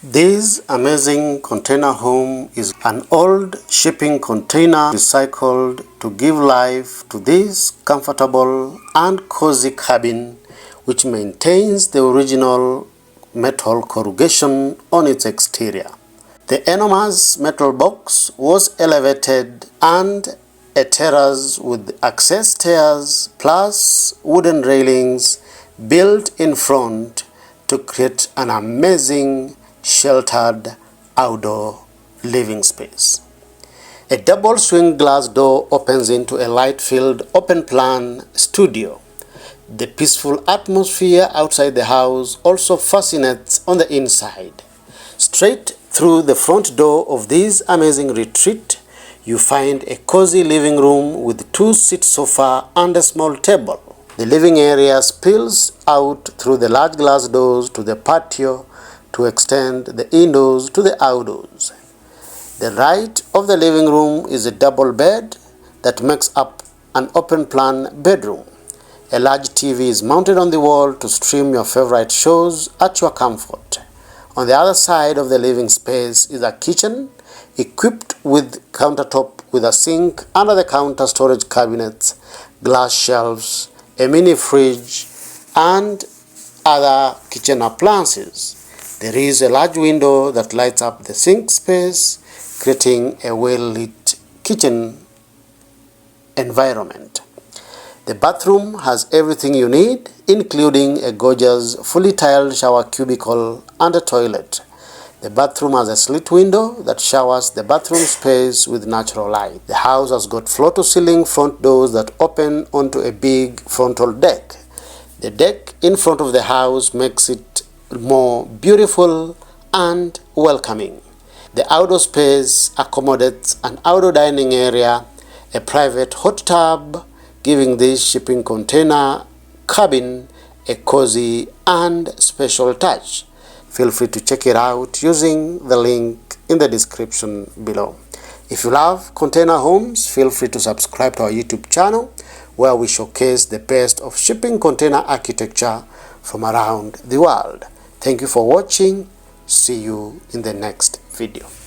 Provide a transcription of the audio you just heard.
This amazing container home is an old shipping container recycled to give life to this comfortable and cozy cabin, which maintains the original metal corrugation on its exterior. The enormous metal box was elevated and a terrace with access stairs plus wooden railings built in front to create an amazing sheltered outdoor living space. A double swing glass door opens into a light-filled open-plan studio. The peaceful atmosphere outside the house also fascinates on the inside. Straight through the front door of this amazing retreat, you find a cozy living room with two-seat sofa and a small table. The living area spills out through the large glass doors to the patio to extend the indoors to the outdoors. The right of the living room is a double bed that makes up an open-plan bedroom. A large TV is mounted on the wall to stream your favorite shows at your comfort. On the other side of the living space is a kitchen equipped with countertop with a sink, under the counter storage cabinets, glass shelves, a mini fridge, and other kitchen appliances. There is a large window that lights up the sink space, creating a well-lit kitchen environment. The bathroom has everything you need, including a gorgeous, fully tiled shower cubicle and a toilet. The bathroom has a slit window that showers the bathroom space with natural light. The house has got floor-to-ceiling front doors that open onto a big frontal deck. The deck in front of the house makes it more beautiful and welcoming. The outdoor space accommodates an outdoor dining area, a private hot tub, giving this shipping container cabin a cozy and special touch. Feel free to check it out using the link in the description below. If you love container homes, feel free to subscribe to our YouTube channel, where we showcase the best of shipping container architecture from around the world. Thank you for watching. See you in the next video.